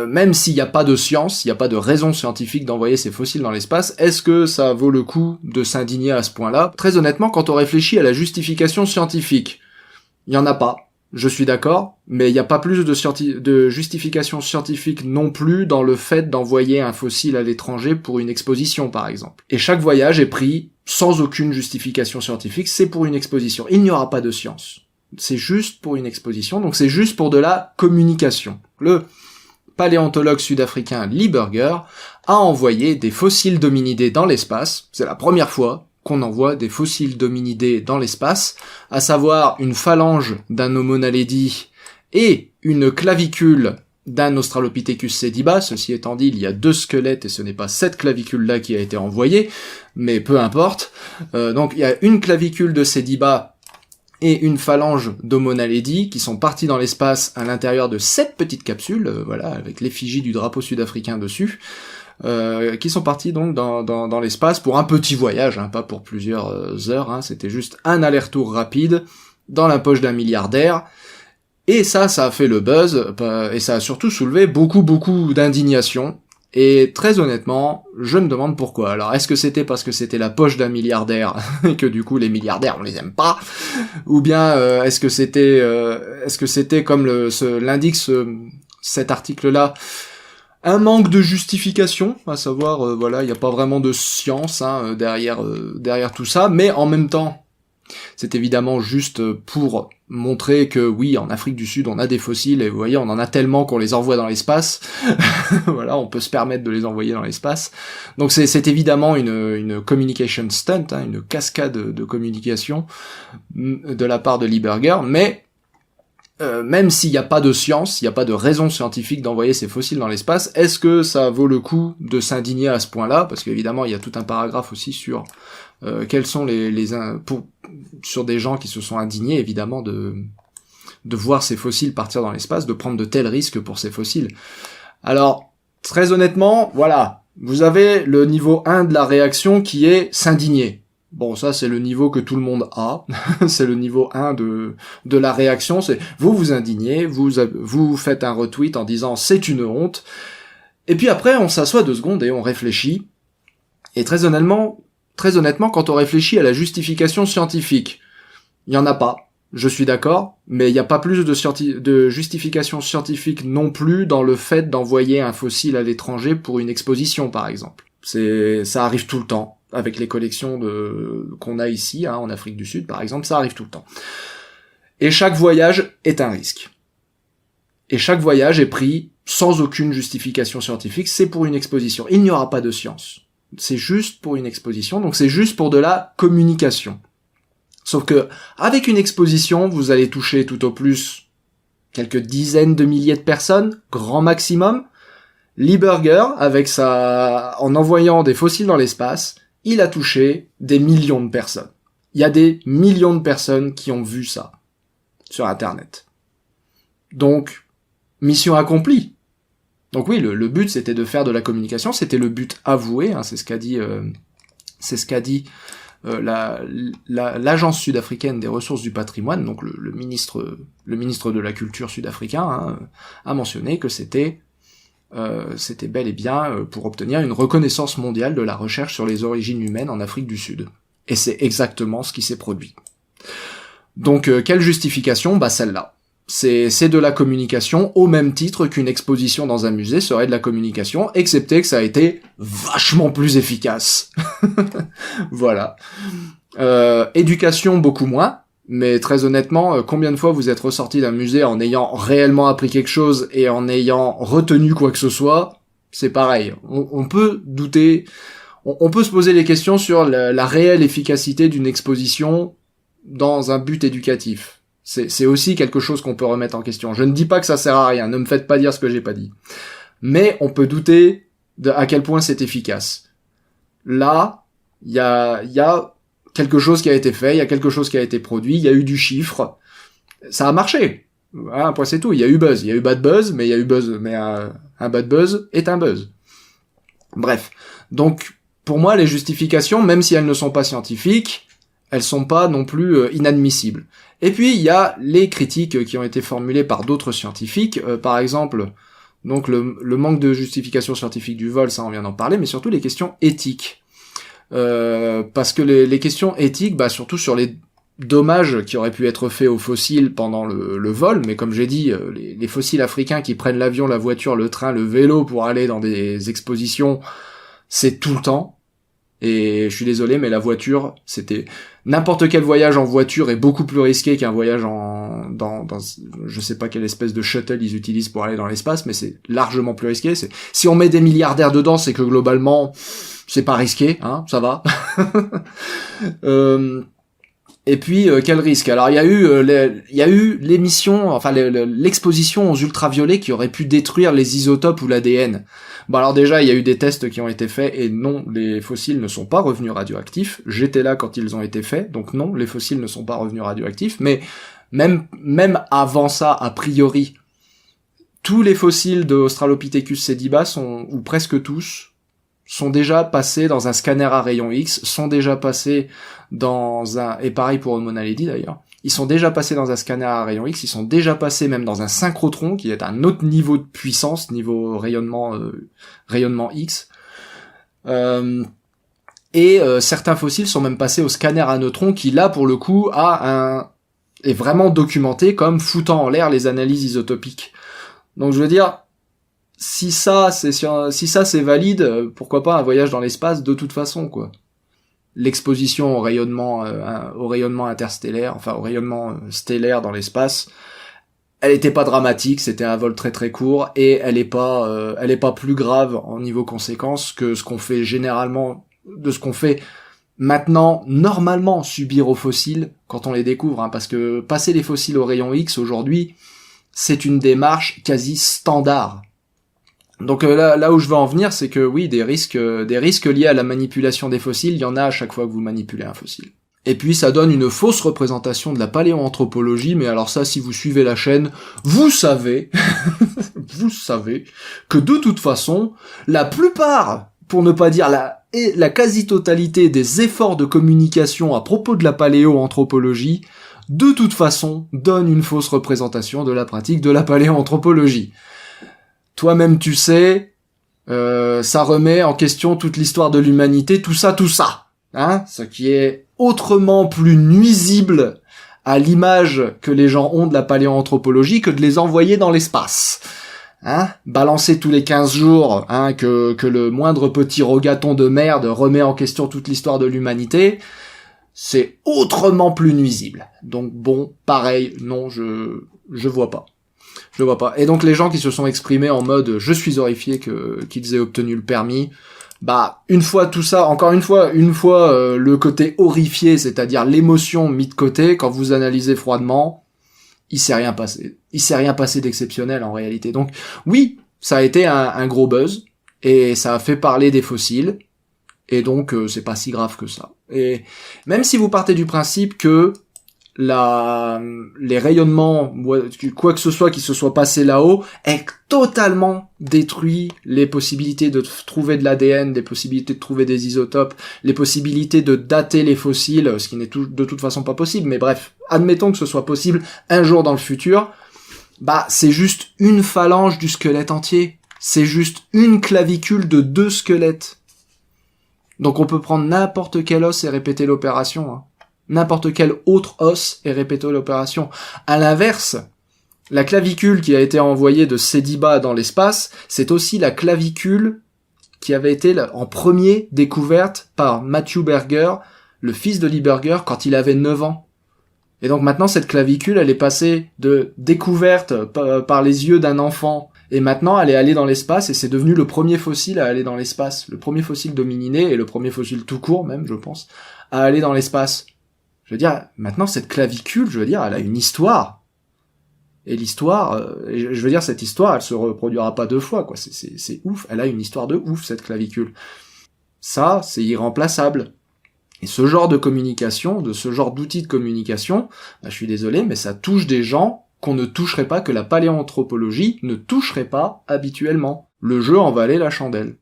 même s'il n'y a pas de science, il n'y a pas de raison scientifique d'envoyer ces fossiles dans l'espace, est-ce que ça vaut le coup de s'indigner à ce point-là? Très honnêtement, quand on réfléchit à la justification scientifique, il n'y en a pas. Je suis d'accord, mais il n'y a pas plus de justification scientifique non plus dans le fait d'envoyer un fossile à l'étranger pour une exposition, par exemple. Et chaque voyage est pris sans aucune justification scientifique, c'est pour une exposition. Il n'y aura pas de science. C'est juste pour une exposition, donc c'est juste pour de la communication. Le paléontologue sud-africain Lee Burger a envoyé des fossiles d'hominidés dans l'espace. C'est la première fois qu'on envoie des fossiles d'hominidés dans l'espace, à savoir une phalange d'un Homo naledi et une clavicule d'un Australopithecus sediba. Ceci étant dit, il y a 2 squelettes et ce n'est pas cette clavicule-là qui a été envoyée, mais peu importe. Donc il y a une clavicule de sediba et une phalange d'Homo naledi qui sont partis dans l'espace à l'intérieur de cette petite capsule, voilà, avec l'effigie du drapeau sud-africain dessus. Qui sont partis donc dans l'espace pour un petit voyage, pas pour plusieurs heures, c'était juste un aller-retour rapide dans la poche d'un milliardaire, et ça a fait le buzz, et ça a surtout soulevé beaucoup d'indignation, et très honnêtement, je me demande pourquoi. Alors est-ce que c'était parce que c'était la poche d'un milliardaire, et que du coup les milliardaires on les aime pas, ou bien est-ce que c'était comme l'indique cet article-là, un manque de justification, à savoir, voilà, il n'y a pas vraiment de science derrière tout ça, mais en même temps, c'est évidemment juste pour montrer que oui, en Afrique du Sud, on a des fossiles, et vous voyez, on en a tellement qu'on les envoie dans l'espace, voilà, on peut se permettre de les envoyer dans l'espace. Donc c'est évidemment une communication stunt, une cascade de communication de la part de Lee Burger, mais même s'il n'y a pas de science, il n'y a pas de raison scientifique d'envoyer ces fossiles dans l'espace, est-ce que ça vaut le coup de s'indigner à ce point-là? Parce qu'évidemment, il y a tout un paragraphe aussi sur quels sont sur des gens qui se sont indignés, évidemment, de voir ces fossiles partir dans l'espace, de prendre de tels risques pour ces fossiles. Alors, très honnêtement, voilà, vous avez le niveau 1 de la réaction qui est s'indigner. Bon, ça, c'est le niveau que tout le monde a. C'est le niveau 1 de la réaction. C'est vous vous indignez, vous faites un retweet en disant c'est une honte. Et puis après, on s'assoit 2 secondes et on réfléchit. Et très honnêtement, quand on réfléchit à la justification scientifique, il n'y en a pas. Je suis d'accord, mais il n'y a pas plus de justification scientifique non plus dans le fait d'envoyer un fossile à l'étranger pour une exposition, par exemple. Ça arrive tout le temps. Avec les collections qu'on a ici, en Afrique du Sud, par exemple, ça arrive tout le temps. Et chaque voyage est un risque. Et chaque voyage est pris sans aucune justification scientifique, c'est pour une exposition. Il n'y aura pas de science. C'est juste pour une exposition, donc c'est juste pour de la communication. Sauf que, avec une exposition, vous allez toucher tout au plus quelques dizaines de milliers de personnes, grand maximum. Lee Burger, en envoyant des fossiles dans l'espace, il a touché des millions de personnes. Il y a des millions de personnes qui ont vu ça sur Internet. Donc, mission accomplie. Donc oui, le but c'était de faire de la communication, c'était le but avoué, c'est ce qu'a dit l'agence sud-africaine des ressources du patrimoine, donc le ministre de la culture sud-africain a mentionné que c'était bel et bien pour obtenir une reconnaissance mondiale de la recherche sur les origines humaines en Afrique du Sud. Et c'est exactement ce qui s'est produit. Donc, quelle justification? Celle-là. C'est de la communication au même titre qu'une exposition dans un musée serait de la communication, excepté que ça a été vachement plus efficace. Voilà. Éducation, beaucoup moins. Mais très honnêtement, combien de fois vous êtes ressorti d'un musée en ayant réellement appris quelque chose et en ayant retenu quoi que ce soit? C'est pareil. On peut douter, on peut se poser des questions sur la réelle efficacité d'une exposition dans un but éducatif. C'est aussi quelque chose qu'on peut remettre en question. Je ne dis pas que ça sert à rien, ne me faites pas dire ce que j'ai pas dit. Mais on peut douter à quel point c'est efficace. Là, il y a quelque chose qui a été fait, il y a quelque chose qui a été produit, il y a eu du chiffre, ça a marché. Voilà, un point c'est tout, il y a eu buzz, il y a eu bad buzz, mais il y a eu buzz, mais un bad buzz est un buzz. Bref, donc pour moi les justifications, même si elles ne sont pas scientifiques, elles sont pas non plus inadmissibles. Et puis il y a les critiques qui ont été formulées par d'autres scientifiques, par exemple Donc le manque de justification scientifique du vol, ça on vient d'en parler, mais surtout les questions éthiques. Parce que les questions éthiques, surtout sur les dommages qui auraient pu être faits aux fossiles pendant le vol, mais comme j'ai dit, les fossiles africains qui prennent l'avion, la voiture, le train, le vélo pour aller dans des expositions, c'est tout le temps. Et je suis désolé, mais la voiture, c'était... N'importe quel voyage en voiture est beaucoup plus risqué qu'un voyage dans je sais pas quelle espèce de shuttle ils utilisent pour aller dans l'espace, mais c'est largement plus risqué. Si on met des milliardaires dedans, c'est que globalement, c'est pas risqué, hein, ça va. Et puis quel risque? Alors il y a eu l'émission, enfin l'exposition aux ultraviolets qui aurait pu détruire les isotopes ou l'ADN. Bon alors déjà il y a eu des tests qui ont été faits et non, les fossiles ne sont pas revenus radioactifs. J'étais là quand ils ont été faits, donc non, les fossiles ne sont pas revenus radioactifs. Mais même avant ça, a priori, tous les fossiles de Australopithecus sediba ou presque tous, sont déjà passés dans un scanner à rayon X, sont déjà passés et pareil pour Homo naledi d'ailleurs, ils sont déjà passés dans un scanner à rayon X, ils sont déjà passés même dans un synchrotron, qui est un autre niveau de puissance, niveau rayonnement X, et certains fossiles sont même passés au scanner à neutrons, qui là pour le coup est vraiment documenté comme foutant en l'air les analyses isotopiques. Donc je veux dire, si ça c'est valide, pourquoi pas un voyage dans l'espace de toute façon, quoi. L'exposition au rayonnement interstellaire, enfin au rayonnement stellaire dans l'espace, elle était pas dramatique, c'était un vol très très court et elle est pas plus grave en niveau conséquences que ce qu'on fait maintenant normalement subir aux fossiles quand on les découvre, hein, parce que passer les fossiles au rayon X aujourd'hui, c'est une démarche quasi standard. Donc là où je veux en venir, c'est que oui, des risques liés à la manipulation des fossiles, il y en a à chaque fois que vous manipulez un fossile. Et puis ça donne une fausse représentation de la paléoanthropologie, mais alors ça, si vous suivez la chaîne, vous savez, vous savez que de toute façon, la plupart, pour ne pas dire la quasi-totalité des efforts de communication à propos de la paléoanthropologie, de toute façon, donnent une fausse représentation de la pratique de la paléoanthropologie. Toi-même tu sais, ça remet en question toute l'histoire de l'humanité, tout ça, hein, ce qui est autrement plus nuisible à l'image que les gens ont de la paléoanthropologie que de les envoyer dans l'espace. Hein, balancer tous les 15 jours, hein, que le moindre petit rogaton de merde remet en question toute l'histoire de l'humanité, c'est autrement plus nuisible. Donc bon, pareil, non, je vois pas. Je le vois pas. Et donc les gens qui se sont exprimés en mode je suis horrifié qu'ils aient obtenu le permis, une fois tout ça, encore une fois le côté horrifié, c'est-à-dire l'émotion mis de côté, quand vous analysez froidement, il s'est rien passé. Il s'est rien passé d'exceptionnel en réalité. Donc oui, ça a été un gros buzz et ça a fait parler des fossiles et donc c'est pas si grave que ça. Et même si vous partez du principe que les rayonnements, quoi que ce soit qui se soit passé là-haut, est totalement détruit les possibilités de trouver de l'ADN, des possibilités de trouver des isotopes, les possibilités de dater les fossiles, ce qui n'est de toute façon pas possible, mais bref, admettons que ce soit possible un jour dans le futur, c'est juste une phalange du squelette entier, c'est juste une clavicule de 2 squelettes. Donc on peut prendre n'importe quel os et répéter l'opération, hein. N'importe quel autre os et répéter l'opération. À l'inverse, la clavicule qui a été envoyée de Sediba dans l'espace, c'est aussi la clavicule qui avait été en premier découverte par Matthew Berger, le fils de Lee Berger, quand il avait 9 ans. Et donc maintenant, cette clavicule, elle est passée de découverte par les yeux d'un enfant, et maintenant elle est allée dans l'espace, et c'est devenu le premier fossile à aller dans l'espace. Le premier fossile d'homininé, et le premier fossile tout court même, je pense, à aller dans l'espace. Je veux dire, maintenant, cette clavicule, elle a une histoire. Et l'histoire, cette histoire, elle se reproduira pas 2 fois, quoi. C'est ouf. Elle a une histoire de ouf, cette clavicule. Ça, c'est irremplaçable. Et ce genre de communication, de ce genre d'outils de communication, je suis désolé, mais ça touche des gens qu'on ne toucherait pas, que la paléoanthropologie ne toucherait pas habituellement. Le jeu en valait la chandelle.